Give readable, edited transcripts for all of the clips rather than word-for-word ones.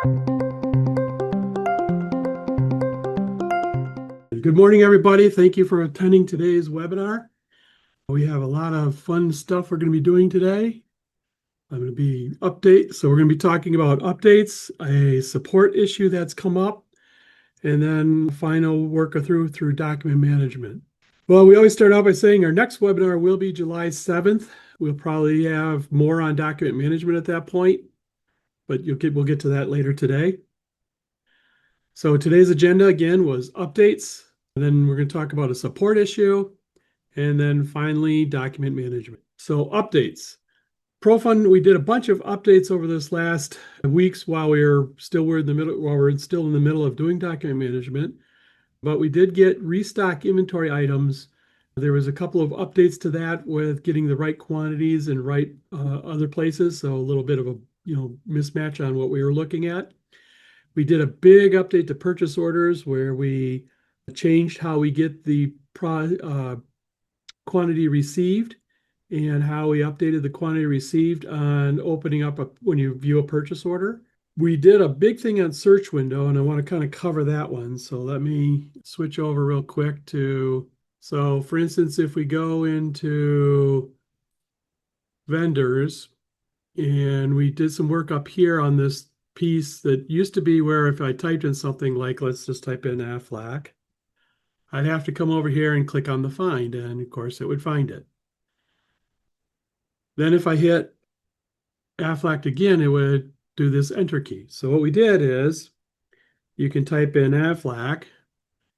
Good morning, everybody. Thank you for attending today's webinar. We have a lot of fun stuff we're going to be doing today. I'm going to be so we're going to be talking about updates, a support issue that's come up, and then final work through document management. Well, we always start out by saying our next webinar will be July 7th. We'll probably have more on document management at that point, but we'll get to that later today. So today's agenda again was updates. And then we're going to talk about a support issue, and then finally document management. So updates. ProFund, we did a bunch of updates over this last weeks while we're still in the middle of doing document management. But we did get restock inventory items. There was a couple of updates to that with getting the right quantities and right other places. So a little bit of a mismatch on what we were looking at. We did a big update to purchase orders where we changed how we get the quantity received and how we updated the quantity received on opening up when you view a purchase order. We did a big thing on search window, and I want to kind of cover that one. So let me switch over real quick so for instance, if we go into vendors and we did some work up here on this piece that used to be where if I typed in something like, let's just type in Aflac, I'd have to come over here and click on the find, and of course it would find it. Then if I hit Aflac again, it would do this enter key. So what we did is you can type in Aflac,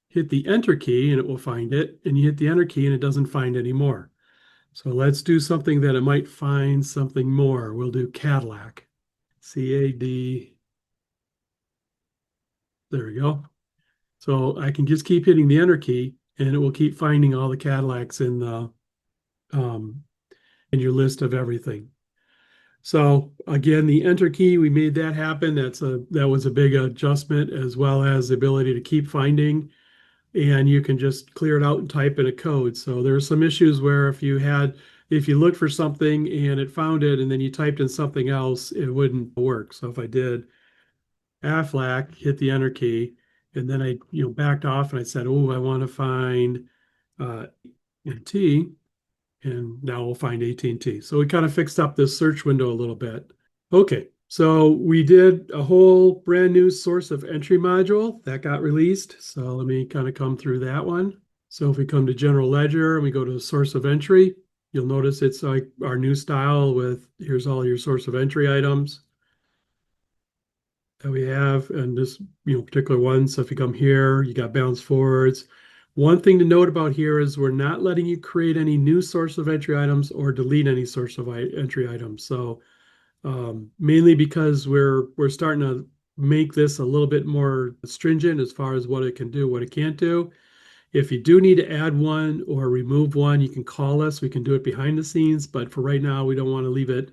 hit the enter key and it will find it, and you hit the enter key and it doesn't find anymore. So let's do something that it might find something more. We'll do Cadillac, C-A-D. There we go. So I can just keep hitting the enter key and it will keep finding all the Cadillacs in your list of everything. So again, the enter key, we made that happen. That was a big adjustment, as well as the ability to keep finding, and you can just clear it out and type in a code. So there are some issues where if you looked for something and it found it and then you typed in something else, it wouldn't work. So if I did Aflac, hit the enter key, and then I backed off and I said, oh, I want to find AT&T, and now we'll find AT&T. So we kind of fixed up this search window a little bit. Okay, so we did a whole brand new source of entry module that got released. So let me kind of come through that one. So if we come to General Ledger and we go to source of entry, you'll notice it's like our new style with here's all your source of entry items that we have, and this particular one. So if you come here, you got balance forwards. One thing to note about here is we're not letting you create any new source of entry items or delete any source of entry items. So mainly because we're starting to make this a little bit more stringent as far as what it can do, what it can't do. If you do need to add one or remove one, you can call us. We can do it behind the scenes, but for right now, we don't want to leave it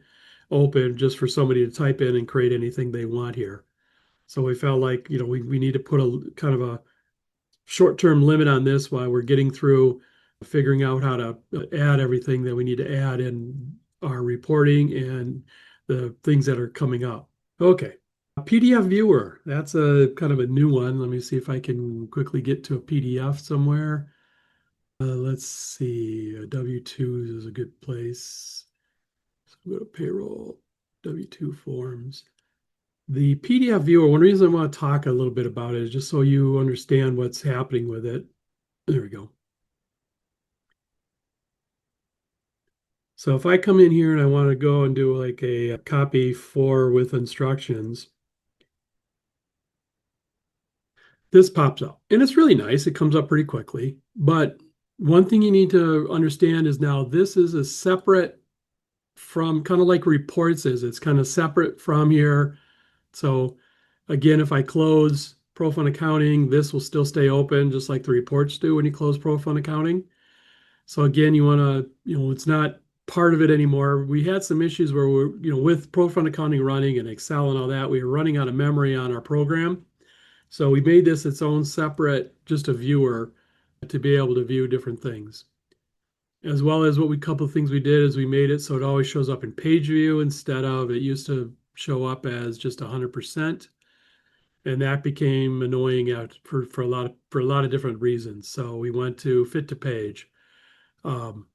open just for somebody to type in and create anything they want here. So we felt like, we need to put a kind of a short-term limit on this while we're getting through figuring out how to add everything that we need to add in our reporting and the things that are coming up. Okay, a PDF viewer. That's a kind of a new one. Let me see if I can quickly get to a PDF somewhere. Let's see, W-2 is a good place. So go to payroll, W-2 forms. The PDF viewer, one reason I want to talk a little bit about it is just so you understand what's happening with it. There we go. So if I come in here and I want to go and do like a copy for with instructions, this pops up and it's really nice. It comes up pretty quickly. But one thing you need to understand is now this is a separate from kind of like reports is. It's kind of separate from here. So again, if I close ProFund Accounting, this will still stay open just like the reports do when you close ProFund Accounting. So again, you want to, it's not part of it anymore. We had some issues where we're, with ProFund Accounting running and Excel and all that, we were running out of memory on our program. So we made this its own separate, just a viewer to be able to view different things. As well as couple of things we did is we made it so it always shows up in page view instead of it used to show up as just 100%. and that became annoying for a lot of different reasons. So we went to fit to page. Um,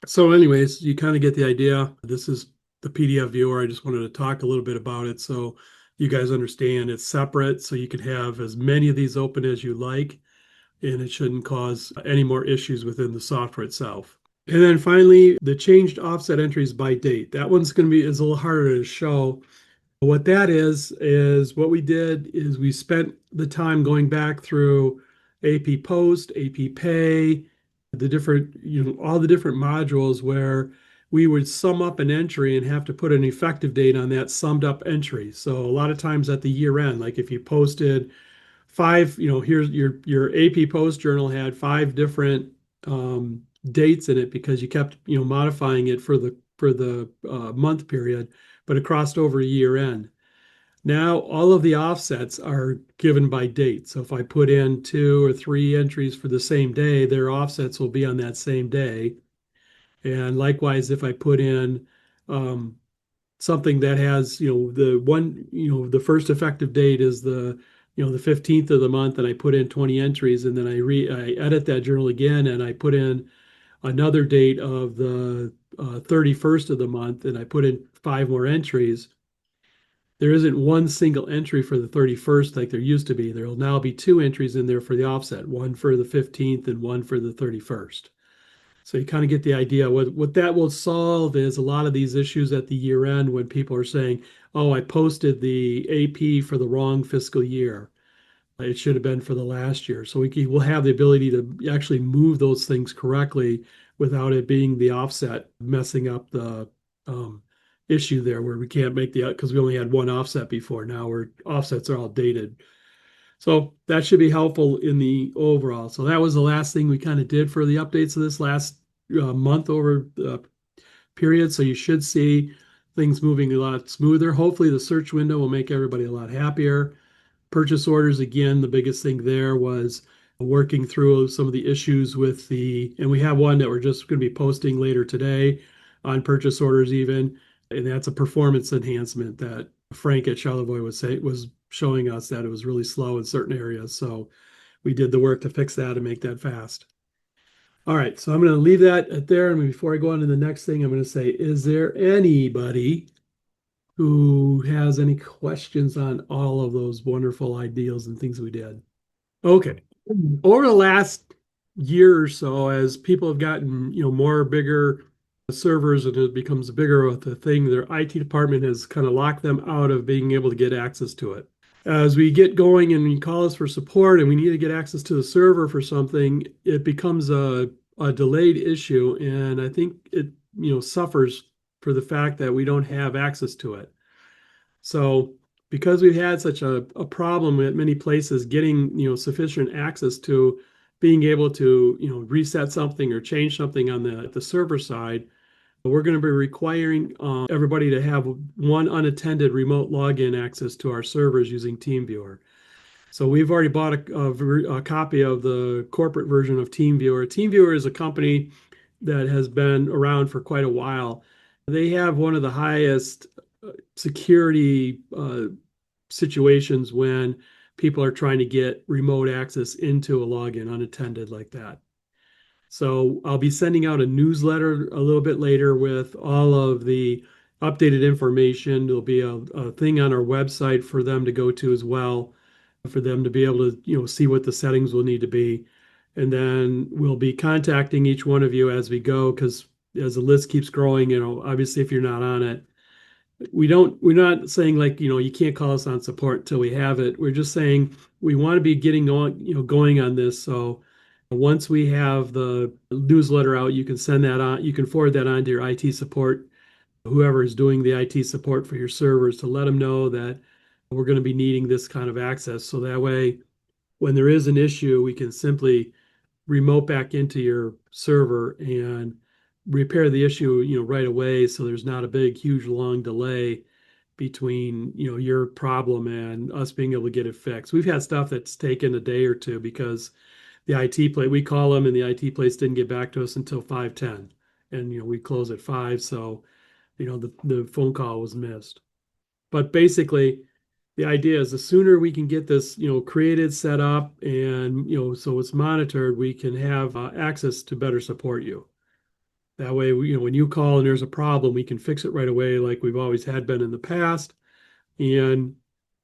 so, anyways, you kind of get the idea. This is the PDF viewer. I just wanted to talk a little bit about it so you guys understand it's separate, so you can have as many of these open as you like, and it shouldn't cause any more issues within the software itself. And then finally, the changed offset entries by date. That one's going to be is a little harder to show. What that is what we did is we spent the time going back through AP Post, AP Pay, the different, all the different modules where we would sum up an entry and have to put an effective date on that summed up entry. So a lot of times at the year end, like if you posted five, here's your AP Post journal had five different dates in it because you kept, modifying it for the month period, but it crossed over a year end. Now all of the offsets are given by date. So if I put in two or three entries for the same day, their offsets will be on that same day. And likewise, if I put in um, something that has, the first effective date is the 15th of the month, and I put in 20 entries, and then I edit that journal again, and I put in another date of the 31st of the month, and I put in five more entries. There isn't one single entry for the 31st like there used to be. There will now be two entries in there for the offset, one for the 15th and one for the 31st. So you kind of get the idea. What that will solve is a lot of these issues at the year end when people are saying, oh, I posted the AP for the wrong fiscal year. It should have been for the last year. So will have the ability to actually move those things correctly without it being the offset messing up the issue there where we can't make because we only had one offset before. Now we're offsets are all dated. So that should be helpful in the overall. So that was the last thing we kind of did for the updates of this last month over the period. So you should see things moving a lot smoother. Hopefully the search window will make everybody a lot happier. Purchase orders, again, the biggest thing there was working through some of the issues and we have one that we're just going to be posting later today on purchase orders even, and that's a performance enhancement that Frank at Charlevoix was showing us that it was really slow in certain areas. So we did the work to fix that and make that fast. All right, so I'm going to leave that at there. And before I go on to the next thing, I'm going to say, is there anybody who has any questions on all of those wonderful ideals and things we did? Okay. Over the last year or so, as people have gotten, more bigger servers and it becomes bigger of a thing, their IT department has kind of locked them out of being able to get access to it. As we get going and you call us for support and we need to get access to the server for something, it becomes a delayed issue. And I think it, suffers for the fact that we don't have access to it. So because we've had such a problem at many places getting, sufficient access to being able to, reset something or change something on the server side, we're going to be requiring everybody to have one unattended remote login access to our servers using TeamViewer. So we've already bought a copy of the corporate version of TeamViewer. TeamViewer is a company that has been around for quite a while. They have one of the highest security situations when people are trying to get remote access into a login unattended like that. So I'll be sending out a newsletter a little bit later with all of the updated information. There'll be a thing on our website for them to go to as well, for them to be able to, see what the settings will need to be. And then we'll be contacting each one of you as we go, because as the list keeps growing, obviously if you're not on it, we're not saying like, you can't call us on support until we have it. We're just saying we want to be getting on, going on this. So once we have the newsletter out, you can send that on, you can forward that on to your IT support, whoever is doing the IT support for your servers, to let them know that we're going to be needing this kind of access. So that way, when there is an issue, we can simply remote back into your server and repair the issue, right away. So there's not a big, huge, long delay between, your problem and us being able to get it fixed. We've had stuff that's taken a day or two because the IT place, we call them and the IT place didn't get back to us until 5:10. And, we close at 5. So, the phone call was missed. But basically, the idea is the sooner we can get this, created, set up, and, so it's monitored, we can have access to better support you. That way, when you call and there's a problem, we can fix it right away like we've always had been in the past, and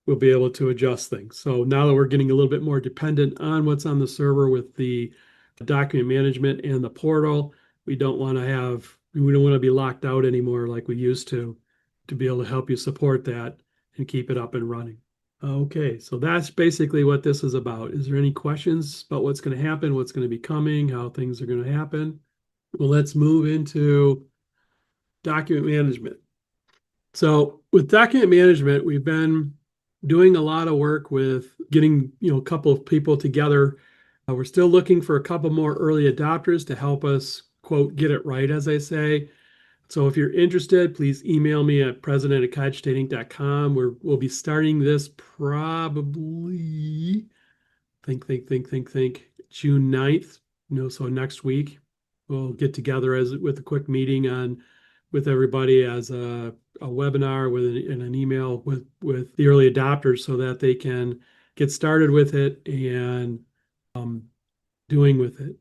we'll be able to adjust things. So now that we're getting a little bit more dependent on what's on the server with the document management and the portal, we don't want to be locked out anymore like we used to be able to help you support that and keep it up and running. Okay, so that's basically what this is about. Is there any questions about what's going to happen, what's going to be coming, how things are going to happen? Well, let's move into document management. So with document management, we've been doing a lot of work with getting, a couple of people together. We're still looking for a couple more early adopters to help us, quote, get it right, as I say. So if you're interested, please email me at president@kitestateinc.com. We'll be starting this probably, think, June 9th, so next week. We'll get together with a quick meeting with everybody as a webinar and an email with the early adopters so that they can get started with it and doing with it.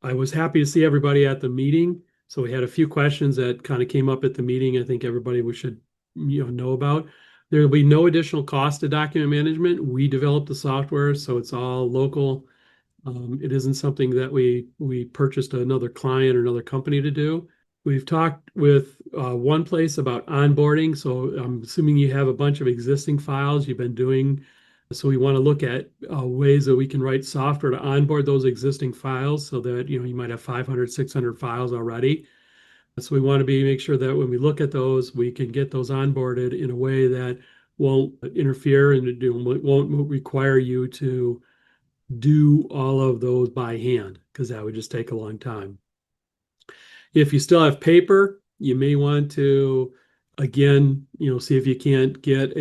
I was happy to see everybody at the meeting. So we had a few questions that kind of came up at the meeting. I think everybody should know about. There will be no additional cost to document management. We developed the software, so it's all local. It isn't something that we purchased another client or another company to do. We've talked with one place about onboarding. So I'm assuming you have a bunch of existing files you've been doing. So we want to look at ways that we can write software to onboard those existing files so that, you might have 500, 600 files already. So we want to make sure that when we look at those, we can get those onboarded in a way that won't interfere and won't require you to do all of those by hand, because that would just take a long time. If you still have paper, you may want to, again, see if you can't get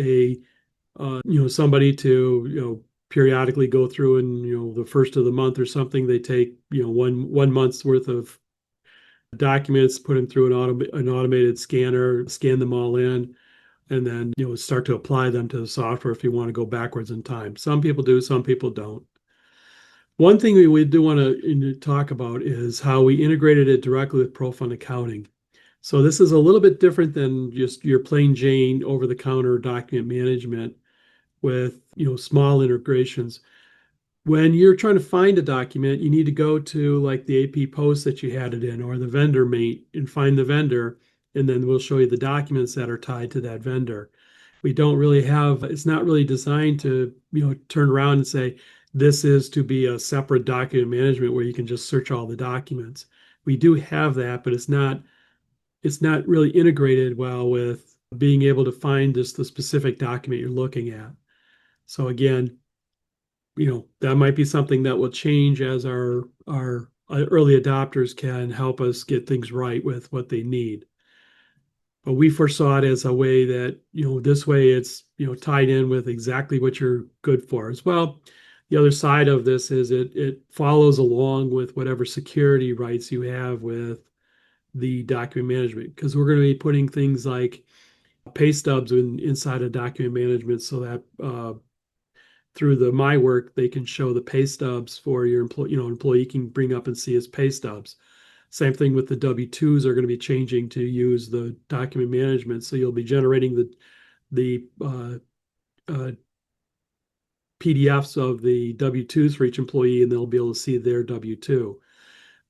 somebody to, periodically go through and, the first of the month or something, they take, one month's worth of documents, put them through an automated scanner, scan them all in, and then, start to apply them to the software if you want to go backwards in time. Some people do, some people don't. One thing we do want to talk about is how we integrated it directly with ProFund Accounting. So this is a little bit different than just your plain Jane over-the-counter document management with small integrations. When you're trying to find a document, you need to go to like the AP Post that you had it in or the vendor mate and find the vendor, and then we'll show you the documents that are tied to that vendor. We don't really have, it's not really designed to, turn around and say, this is to be a separate document management where you can just search all the documents. We do have that, but it's not really integrated well with being able to find just the specific document you're looking at. So again, that might be something that will change as our early adopters can help us get things right with what they need. But we foresaw it as a way that, this way it's, tied in with exactly what you're good for as well. The other side of this is it follows along with whatever security rights you have with the document management, because we're going to be putting things like pay stubs inside of document management so that through the My Work, they can show the pay stubs for your employee. Employee can bring up and see his pay stubs. Same thing with the W-2s are going to be changing to use the document management. So you'll be generating the PDFs of the W-2s for each employee, and they'll be able to see their W-2.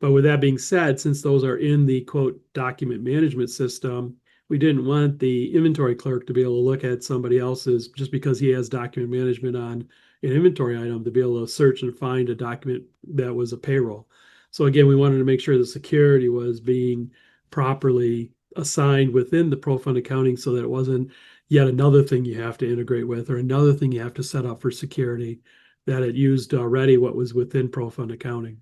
But with that being said, since those are in the quote document management system, we didn't want the inventory clerk to be able to look at somebody else's just because he has document management on an inventory item to be able to search and find a document that was a payroll. So again, we wanted to make sure the security was being properly assigned within the ProFund Accounting so that it wasn't yet another thing you have to integrate with or another thing you have to set up for security, that it used already what was within ProFund Accounting.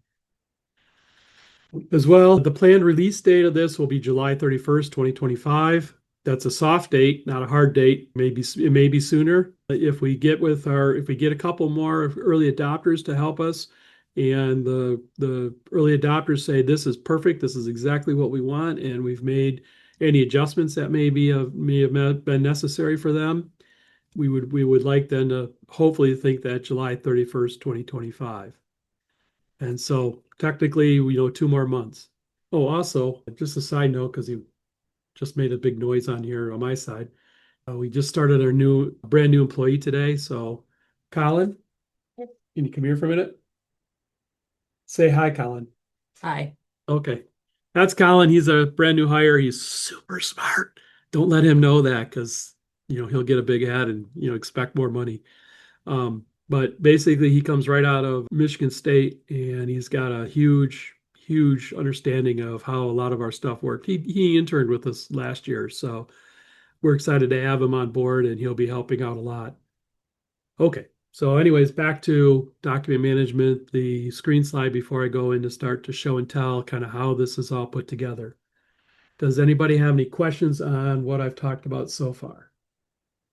As well, the planned release date of this will be July 31st, 2025. That's a soft date, not a hard date. It may be sooner. If we get a couple more early adopters to help us, and the early adopters say this is perfect, this is exactly what we want, and we've made any adjustments that may have been necessary for them, we would like then to hopefully think that July 31st, 2025. And so technically, 2 more months. Oh, also, just a side note, because he just made a big noise on here on my side. We just started our brand new employee today. So, Colin, can you come here for a minute? Say hi, Colin. Hi. Okay. That's Colin. He's a brand new hire. He's super smart. Don't let him know that because, he'll get a big head and, expect more money. But basically, he comes right out of Michigan State and he's got a huge, huge understanding of how a lot of our stuff worked. He interned with us last year. So we're excited to have him on board and he'll be helping out a lot. Okay. So, anyways, back to document management, the screen slide before I go in to start to show and tell kind of how this is all put together. Does anybody have any questions on what I've talked about so far?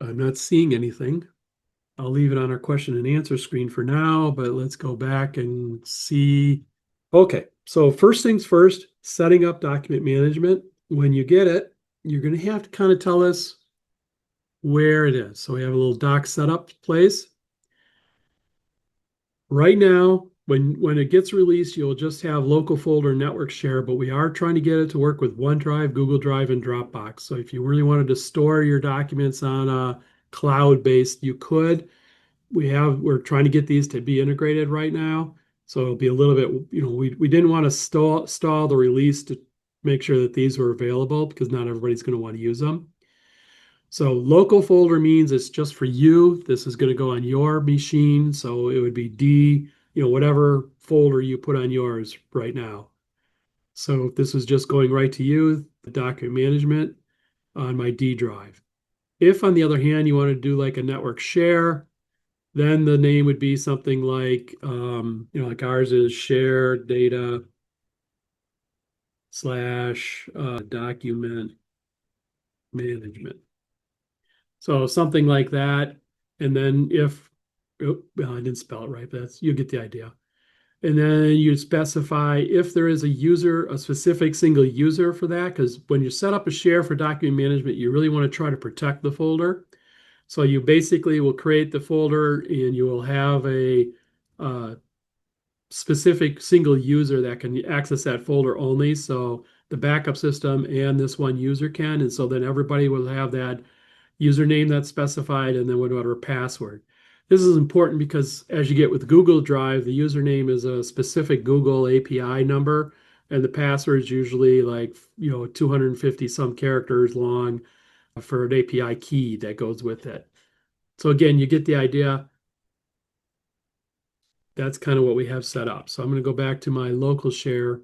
I'm not seeing anything. I'll leave it on our question and answer screen for now, but let's go back and see. Okay, so first things first, setting up document management. When you get it, you're going to have to kind of tell us where it is. So we have a little doc setup place. Right now, when it gets released, you'll just have local folder network share, but we are trying to get it to work with OneDrive, Google Drive, and Dropbox. So if you really wanted to store your documents on a cloud-based, you could. We're trying to get these to be integrated right now. So it'll be a little bit, we didn't want to stall the release to make sure that these were available because not everybody's going to want to use them. So local folder means it's just for you. This is going to go on your machine. So it would be whatever folder you put on yours right now. So this is just going right to you, the document management on my D drive. If, on the other hand, you want to do like a network share, then the name would be something like, like ours is share data slash document management. So something like that. And then well, I didn't spell it right, but you get the idea. And then you specify if there is a specific single user for that, because when you set up a share for document management, you really want to try to protect the folder. So you basically will create the folder and you will have a specific single user that can access that folder only. So the backup system and this one user can. And so then everybody will have that username that's specified and then whatever password. This is important because as you get with Google Drive, the username is a specific Google API number, and the password is usually like 250 some characters long for an API key that goes with it. So again, you get the idea. That's kind of what we have set up. So I'm going to go back to my local share.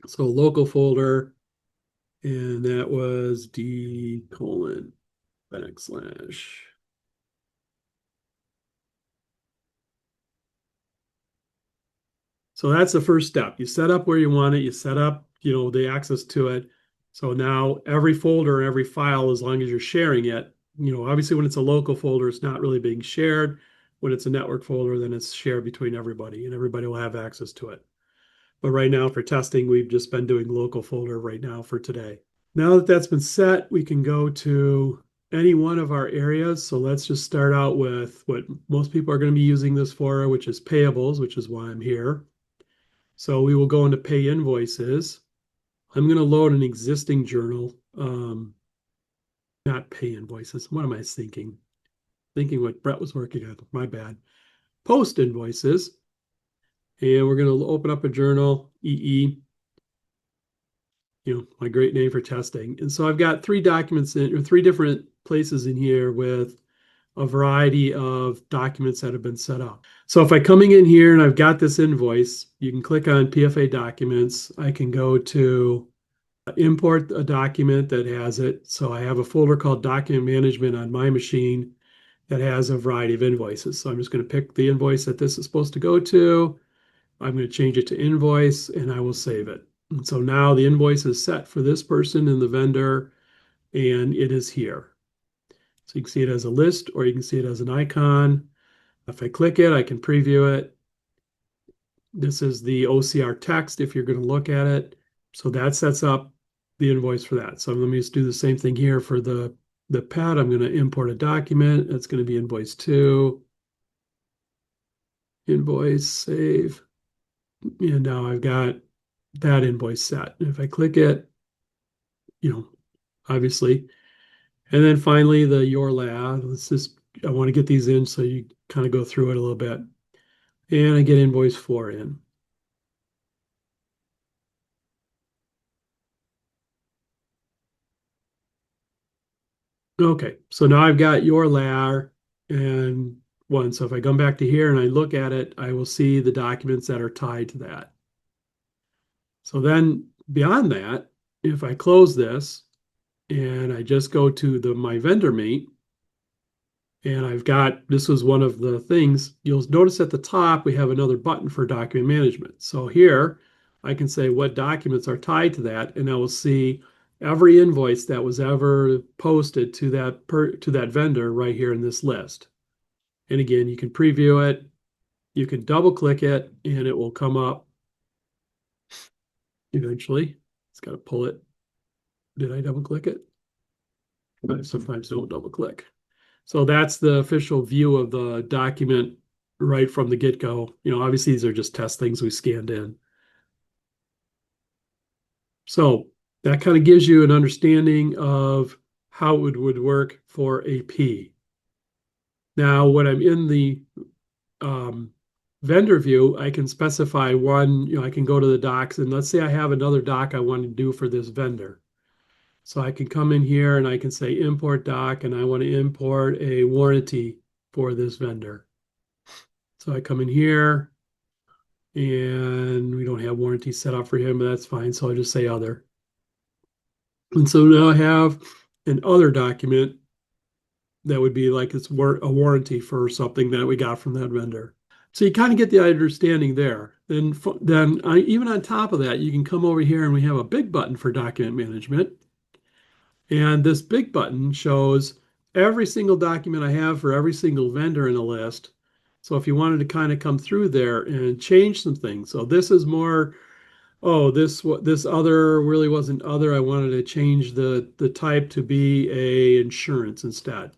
So local folder, and that was D:// So that's the first step. You set up where you want it. You set up, the access to it. So now every folder, every file, as long as you're sharing it, obviously when it's a local folder, it's not really being shared. When it's a network folder, then it's shared between everybody and everybody will have access to it. But right now for testing, we've just been doing local folder right now for today. Now that that's been set, we can go to any one of our areas. So let's just start out with what most people are going to be using this for, which is payables, which is why I'm here. So we will go into pay invoices. I'm going to load an existing journal, not pay invoices. What am I thinking? Thinking what Brett was working on. My bad. Post invoices. And we're going to open up a journal, EE, my great name for testing. And so I've got three documents or three different places in here with a variety of documents that have been set up. So if I'm coming in here and I've got this invoice, you can click on PFA documents. I can go to import a document that has it. So I have a folder called document management on my machine that has a variety of invoices. So I'm just going to pick the invoice that this is supposed to go to. I'm going to change it to invoice and I will save it. And so now the invoice is set for this person and the vendor, and it is here. So you can see it as a list or you can see it as an icon. If I click it, I can preview it. This is the OCR text if you're going to look at it. So that sets up the invoice for that. So let me just do the same thing here for the the pet, I'm going to import a document. That's going to be invoice 2. Invoice, save. And now I've got that invoice set. If I click it, obviously. And then finally, the your lab. I want to get these in so you kind of go through it a little bit. And I get invoice 4 in. Okay, so now I've got your layer and one. So if I come back to here and I look at it, I will see the documents that are tied to that. So then beyond that, if I close this and I just go to my vendor mate, and this was one of the things, you'll notice at the top, we have another button for document management. So here I can say what documents are tied to that, and I will see every invoice that was ever posted to that vendor right here in this list. And again, you can preview it, you can double click it, and it will come up eventually. It's got to pull it. Did I double click it? I sometimes don't double click. So that's the official view of the document right from the get-go. Obviously these are just test things we scanned in. So that kind of gives you an understanding of how it would work for AP. Now, when I'm in the vendor view, I can specify one, I can go to the docs, and let's say I have another doc I want to do for this vendor. So I can come in here and I can say import doc, and I want to import a warranty for this vendor. So I come in here and we don't have warranty set up for him, but that's fine. So I'll just say other. And so now I have an other document that would be like it's a warranty for something that we got from that vendor. So you kind of get the understanding there. Then even on top of that, you can come over here and we have a big button for document management. And this big button shows every single document I have for every single vendor in the list. So if you wanted to kind of come through there and change some things. So this is more, this other really wasn't other. I wanted to change the type to be a insurance instead.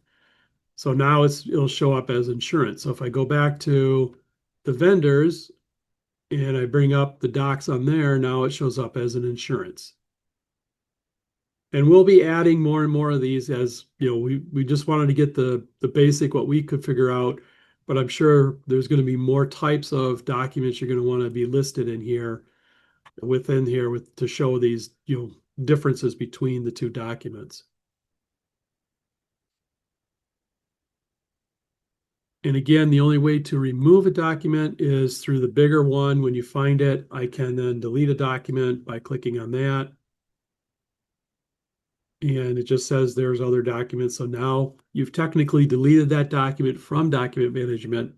So now it'll show up as insurance. So if I go back to the vendors and I bring up the docs on there, now it shows up as an insurance. And we'll be adding more and more of these as, we just wanted to get the basic, what we could figure out, but I'm sure there's going to be more types of documents you're going to want to be listed in here, within here to show these, differences between the two documents. And again, the only way to remove a document is through the bigger one. When you find it, I can then delete a document by clicking on that. And it just says there's other documents. So now you've technically deleted that document from document management,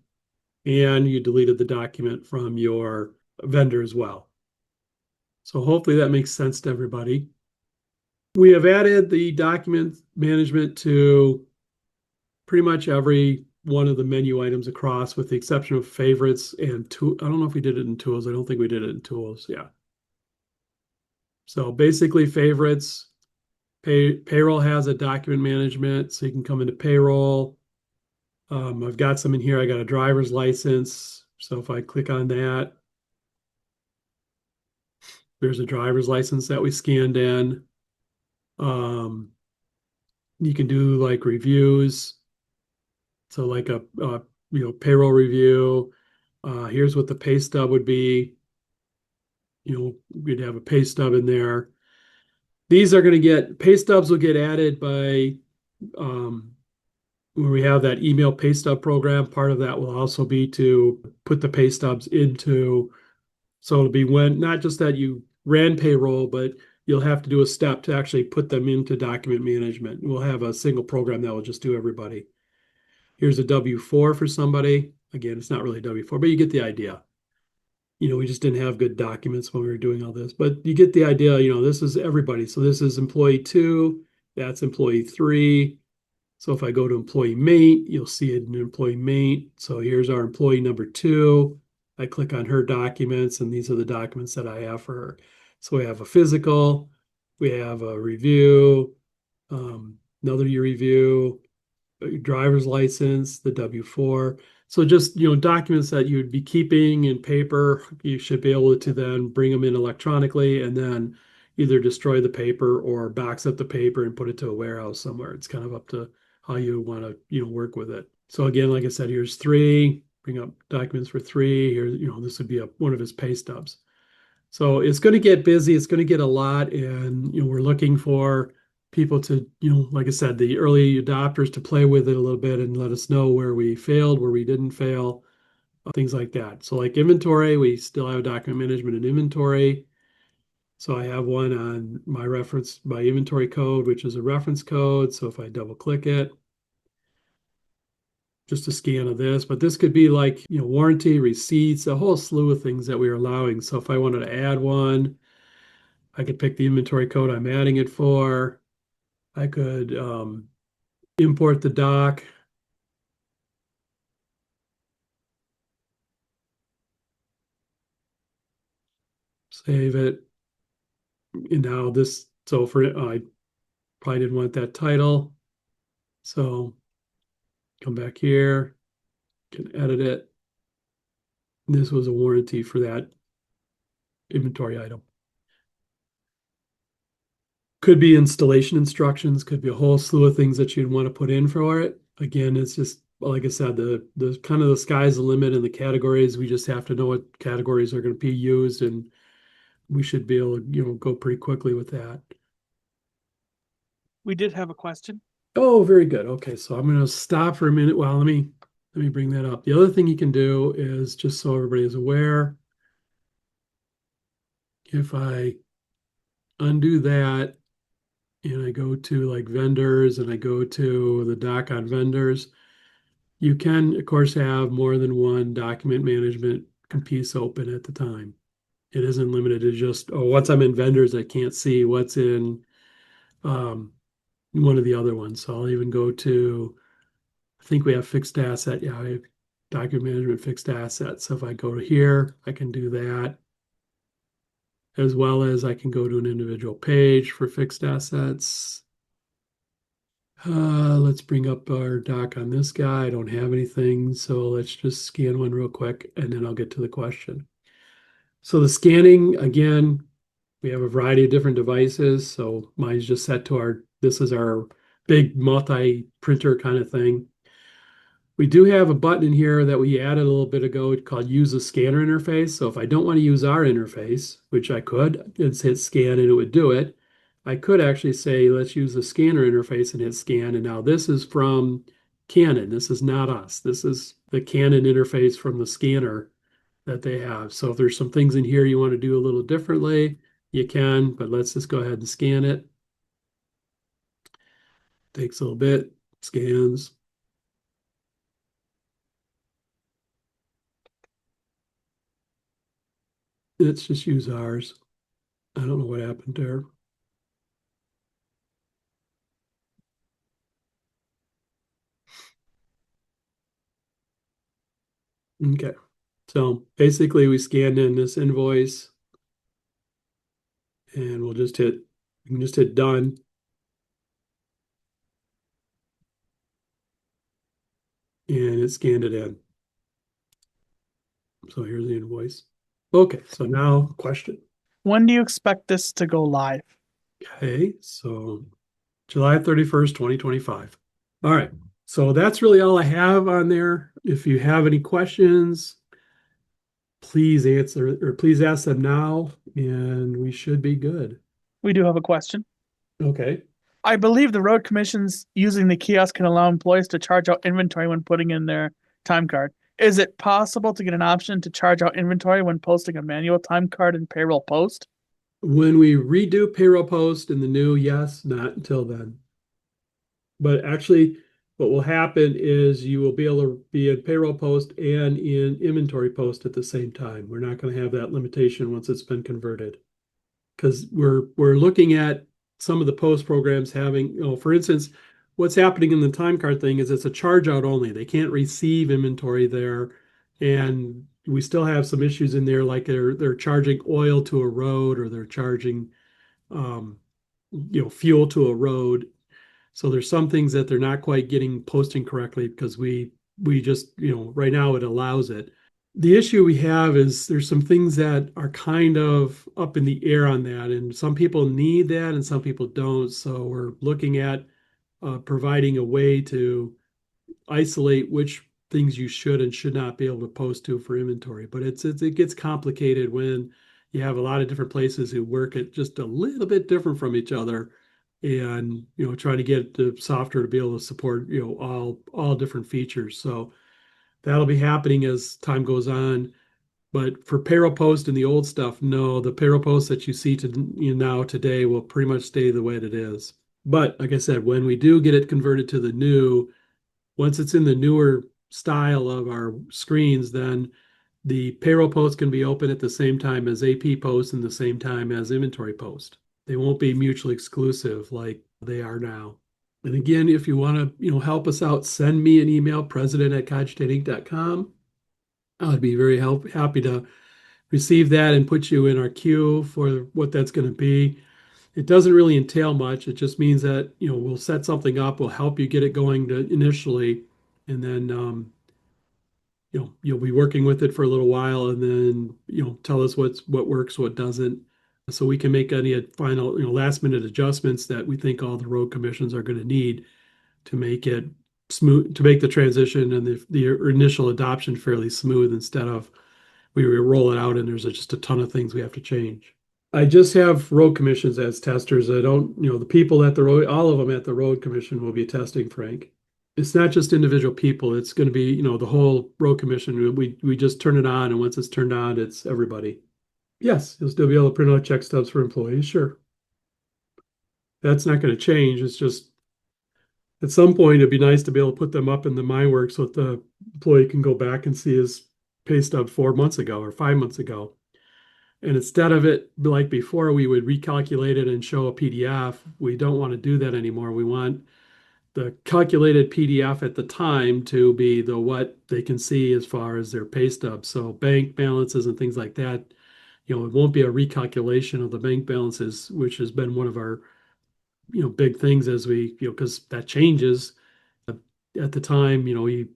and you deleted the document from your vendor as well. So hopefully that makes sense to everybody. We have added the document management to pretty much every one of the menu items across, with the exception of favorites and I don't know if we did it in tools. I don't think we did it in tools. Yeah. So basically favorites, payroll has a document management, so you can come into payroll. I've got some in here. I got a driver's license. So if I click on that, there's a driver's license that we scanned in. You can do like reviews. So like a payroll review. Here's what the pay stub would be. We'd have a pay stub in there. These are going to pay stubs will get added by when we have that email pay stub program. Part of that will also be to put the pay stubs into, so it'll be when, not just that you ran payroll, but you'll have to do a step to actually put them into document management. We'll have a single program that will just do everybody. Here's a W-4 for somebody. Again, it's not really W-4, but you get the idea. We just didn't have good documents when we were doing all this, but you get the idea. This is everybody. So this is employee 2, that's employee 3. So if I go to employee mate, you'll see it in employee mate. So here's our employee number 2. I click on her documents, and these are the documents that I have for her. So we have a physical, we have a review, another year review, your driver's license, the W-4. So just, documents that you would be keeping in paper, you should be able to then bring them in electronically and then either destroy the paper or box up the paper and put it to a warehouse somewhere. It's kind of up to how you want to, work with it. So again, like I said, here's three, bring up documents for three. Here, this would be one of his pay stubs. So it's going to get busy. It's going to get a lot. And, we're looking for people to, like I said, the early adopters to play with it a little bit and let us know where we failed, where we didn't fail, things like that. So like inventory, we still have document management and inventory. So I have one on my inventory code, which is a reference code. So if I double click it, just a scan of this, but this could be like, warranty, receipts, a whole slew of things that we are allowing. So if I wanted to add one, I could pick the inventory code I'm adding it for. I could import the doc. Save it. And now this, so for I probably didn't want that title. So come back here, can edit it. This was a warranty for that inventory item. Could be installation instructions, could be a whole slew of things that you'd want to put in for it. Again, it's just, like I said, the kind of the sky's the limit in the categories. We just have to know what categories are going to be used, and we should be able to, go pretty quickly with that. We did have a question. Oh, very good. Okay, so I'm going to stop for a minute. Well, let me bring that up. The other thing you can do is, just so everybody is aware, if I undo that and I go to like vendors and I go to the doc on vendors, you can, of course, have more than one document management piece open at the time. It isn't limited to just, once I'm in vendors, I can't see what's in one of the other ones. So I'll even go to, I think we have fixed asset. Yeah, I have document management fixed assets. So if I go to here, I can do that, as well as I can go to an individual page for fixed assets. Let's bring up our doc on this guy. I don't have anything, so let's just scan one real quick and then I'll get to the question. So the scanning, again, we have a variety of different devices. So mine's just set to this is our big multi-printer kind of thing. We do have a button in here that we added a little bit ago called use a scanner interface. So if I don't want to use our interface, which I could, it's hit scan and it would do it. I could actually say, let's use the scanner interface and hit scan. And now this is from Canon. This is not us. This is the Canon interface from the scanner that they have. So if there's some things in here you want to do a little differently, you can, but let's just go ahead and scan it. Takes a little bit, scans. Let's just use ours. I don't know what happened there. Okay. So basically we scanned in this invoice and you can just hit done. And it scanned it in. So here's the invoice. Okay, so now question. When do you expect this to go live? Okay, so July 31st, 2025. All right, so that's really all I have on there. If you have any questions, please answer or please ask them now, and we should be good. We do have a question. Okay. I believe the road commissions using the kiosk can allow employees to charge out inventory when putting in their time card. Is it possible to get an option to charge out inventory when posting a manual time card in payroll post? When we redo payroll post in the new, yes, not until then. But actually, what will happen is you will be able to be in payroll post and in inventory post at the same time. We're not going to have that limitation once it's been converted. Because we're looking at some of the post programs having, for instance, what's happening in the time card thing is it's a charge out only. They can't receive inventory there. And we still have some issues in there, like they're charging oil to a road or they're charging fuel to a road. So there's some things that they're not quite getting posting correctly because we just, right now it allows it. The issue we have is there's some things that are kind of up in the air on that, and some people need that and some people don't. So we're looking at providing a way to isolate which things you should and should not be able to post to for inventory. But it gets complicated when you have a lot of different places who work it just a little bit different from each other, and trying to get the software to be able to support all different features. So that'll be happening as time goes on. But for payroll post and the old stuff, no, the payroll post that you see now today will pretty much stay the way that it is. But like I said, when we do get it converted to the new, once it's in the newer style of our screens, then the payroll post can be open at the same time as AP post and the same time as inventory post. They won't be mutually exclusive like they are now. And again, if you want to, help us out, send me an email, president@cogitatinc.com. I'd be very happy to receive that and put you in our queue for what that's going to be. It doesn't really entail much. It just means that, we'll set something up, we'll help you get it going initially, and then, you'll be working with it for a little while, and then, tell us what works, what doesn't, so we can make any final, last minute adjustments that we think all the road commissions are going to need to make it smooth, to make the transition and the initial adoption fairly smooth, instead of we roll it out and there's just a ton of things we have to change. I just have road commissions as testers. I don't, the people at the road, all of them at the road commission will be testing, Frank. It's not just individual people. It's going to be, the whole road commission. We just turn it on, and once it's turned on, it's everybody. Yes, you'll still be able to print out check stubs for employees, sure. That's not going to change. It's just at some point it'd be nice to be able to put them up in the MyWorks so that the employee can go back and see his pay stub 4 months ago or 5 months ago. And instead of it like before, we would recalculate it and show a PDF. We don't want to do that anymore. We want the calculated PDF at the time to be what they can see as far as their pay stub. So bank balances and things like that, it won't be a recalculation of the bank balances, which has been one of our, big things as we, because that changes. At the time,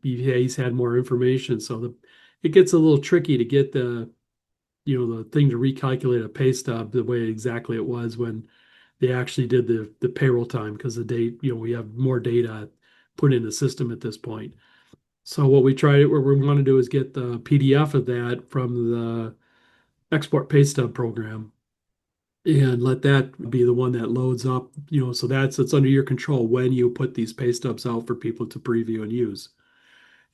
he's had more information. So it gets a little tricky to get the thing to recalculate a pay stub the way exactly it was when they actually did the payroll time, because the date, we have more data put in the system at this point. So what we want to do is get the PDF of that from the export pay stub program and let that be the one that loads up, so it's under your control when you put these pay stubs out for people to preview and use.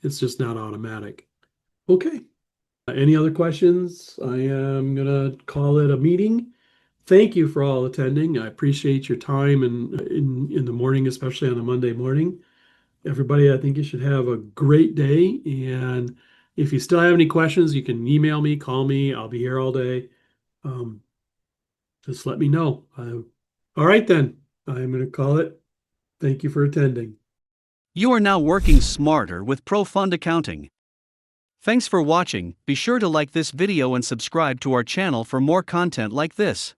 It's just not automatic. Okay. Any other questions? I am going to call it a meeting. Thank you for all attending. I appreciate your time and in the morning, especially on a Monday morning. Everybody, I think you should have a great day. And if you still have any questions, you can email me, call me. I'll be here all day. Just let me know. All right, then. I'm going to call it. Thank you for attending. You are now working smarter with ProFund Accounting. Thanks for watching. Be sure to like this video and subscribe to our channel for more content like this.